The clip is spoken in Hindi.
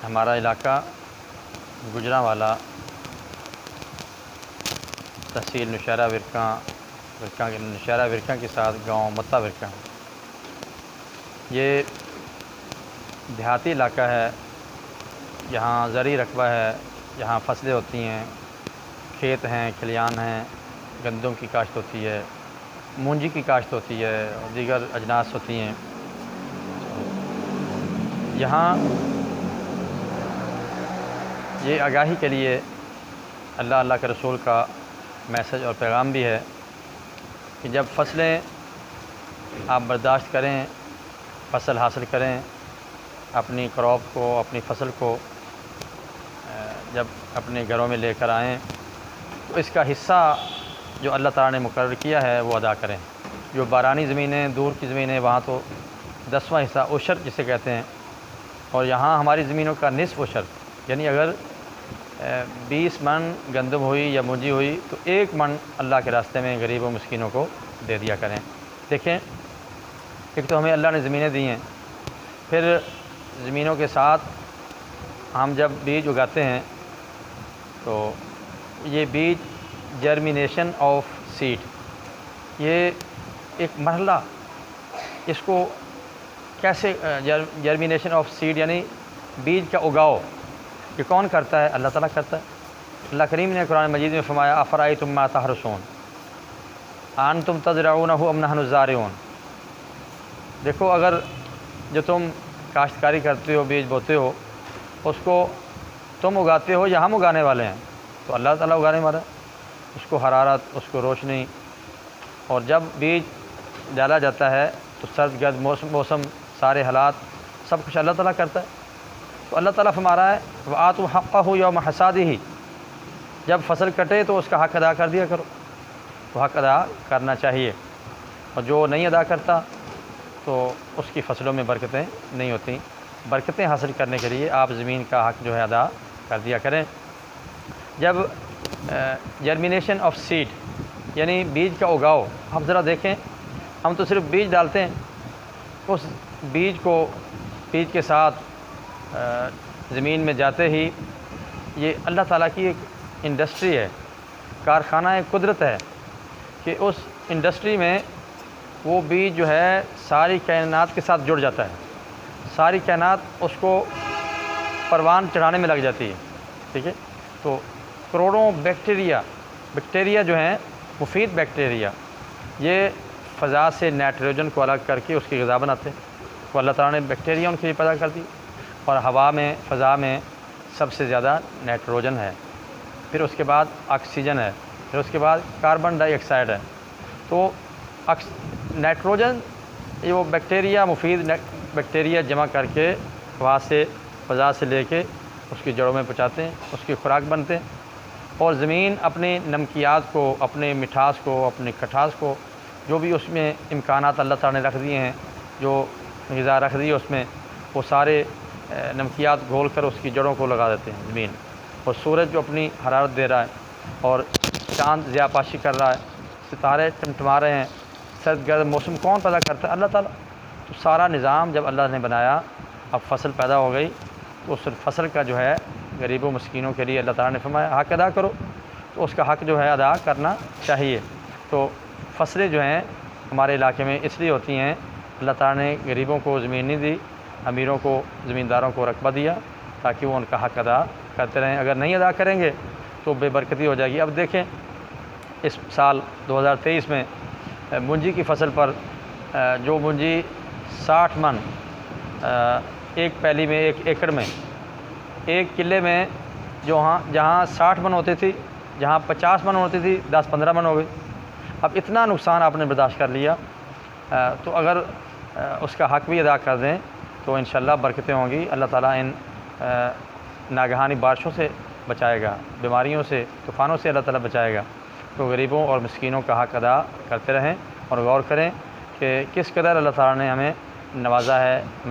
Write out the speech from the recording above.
हमारा इलाका गुजरांवाला तहसील नौशहरा विरकां के साथ गांव मत्ता विरकां। ये देहाती इलाका है, यहाँ ज़री रकबा है, यहाँ फसलें होती हैं, खेत हैं, खलियान हैं, गंदम की काश्त होती है, मूंजी की काश्त होती है और दीगर अजनास होती हैं। यहाँ ये आगाही के लिए अल्लाह के रसूल का मैसेज और पैगाम भी है कि जब फसलें आप बर्दाश्त करें, फसल हासिल करें, अपनी क्रॉप को, अपनी फसल को जब अपने घरों में लेकर आएँ तो इसका हिस्सा जो अल्लाह ताला ने मुकर्रर किया है वो अदा करें। जो बारानी ज़मीनें, दूर की ज़मीनें, वहाँ तो 10वां हिस्सा उशर जिसे कहते हैं, और यहाँ हमारी ज़मीनों का निस्फ़ उशर, यानी अगर 20 मन गंदम हुई या मूंजी हुई तो 1 मन अल्लाह के रास्ते में गरीबों मिस्कीनों को दे दिया करें। देखें, एक तो हमें अल्लाह ने ज़मीनें दी हैं, फिर ज़मीनों के साथ हम जब बीज उगाते हैं तो ये बीज जर्मिनेशन ऑफ सीड, ये एक मरहला, इसको कैसे जर्मिनेशन ऑफ सीड यानी बीज का उगाओ, ये कौन करता है? अल्लाह ताला करता है। अल्लाह करीम ने कुरान मजीद में फरमाया, अफ़राअयतुम मा तहरुसून अअंतुम तज़रऊनहु अम नहनु ज़ारिऊन। देखो, अगर जो तुम काश्तकारी करते हो, बीज बोते हो, उसको तुम उगाते हो या हम उगाने वाले हैं? तो अल्लाह ताला उगाने वाला है। उसको हरारत, उसको रोशनी, और जब बीज डाला जाता है तो सर्द गर्द मौसम सारे हालात सब कुछ अल्लाह ताला करता है। तो अल्लाह ताला फरमा रहा है, वआतु हक़्क़हु यौम हसादिही, जब फसल कटे तो उसका हक़ अदा कर दिया करो। तो हक़ अदा करना चाहिए, और जो नहीं अदा करता तो उसकी फ़सलों में बरकतें नहीं होती। बरकतें हासिल करने के लिए आप ज़मीन का हक़ जो है अदा कर दिया करें। जब जर्मिनेशन ऑफ सीड यानी बीज का उगाओ, आप ज़रा देखें, हम तो सिर्फ बीज डालते हैं, उस बीज के साथ ज़मीन में जाते ही ये अल्लाह ताला की एक इंडस्ट्री है, कारखाना है, कुदरत है कि उस इंडस्ट्री में वो बीज जो है सारी कायनात के साथ जुड़ जाता है। सारी कायनात उसको परवान चढ़ाने में लग जाती है। ठीक है, तो करोड़ों बैक्टीरिया जो हैं, मुफीद बैक्टीरिया, ये फ़ज़ा से नाइट्रोजन को अलग करके उसकी ग़िज़ा बनाते हैं। तो अल्लाह ताला ने बैक्टीरिया उनके लिए पैदा कर दी, और हवा में, फ़ज़ा में सबसे ज़्यादा नाइट्रोजन है, फिर उसके बाद ऑक्सीजन है, फिर उसके बाद कार्बन डाइऑक्साइड है। तो नाइट्रोजन ये वो बैक्टीरिया, मुफीद बैक्टीरिया जमा करके हवा से, फ़ज़ा से लेके उसकी जड़ों में पहुँचाते हैं, उसकी खुराक बनते हैं, और ज़मीन अपने नमकियात को, अपने मिठास को, अपने खटास को, जो भी उसमें इम्कानात अल्लाह ताला ने रख दिए हैं, जो ग़िज़ा रख दी है उसमें, वो सारे नमकियात घोल कर उसकी जड़ों को लगा देते हैं ज़मीन। और सूरज जो अपनी हरारत दे रहा है, और चाँद ज़ियापाशी कर रहा है, सितारे टमटमा रहे हैं, सर्द गर्द मौसम कौन पैदा करता है? अल्लाह ताला। तो सारा निज़ाम जब अल्लाह ने बनाया, अब फसल पैदा हो गई, तो उस फसल का जो है गरीबों मस्कीनों के लिए अल्लाह ताला ने फरमाया हक़ अदा करो, तो उसका हक़ जो है अदा करना चाहिए। तो फसलें जो हैं हमारे इलाके में इसलिए होती हैं, अल्लाह ताला ने गरीबों को ज़मीन नहीं दी, अमीरों को, ज़मींदारों को रकबा दिया, ताकि वो उनका हक़ अदा करते रहें। अगर नहीं अदा करेंगे तो बेबरकती हो जाएगी। अब देखें, इस साल 2023 में मूंजी की फ़सल पर जो मूंजी 60 मन एक पैली में, एक एकड़ में, एक किले में, जहाँ 60 मन होती थी, जहाँ 50 मन होती थी, 10-15 मन हो गई। अब इतना नुकसान आपने बर्दाश्त कर लिया, तो अगर उसका हक़ भी अदा कर दें तो इंशाअल्लाह बरकतें होंगी। अल्लाह ताला इन नागहानी बारिशों से बचाएगा, बीमारियों से, तूफ़ानों से अल्लाह ताला बचाएगा। तो गरीबों और मिस्कीनों का हक़ अदा करते रहें, और गौर करें कि किस कदर अल्लाह ताला ने हमें नवाजा है।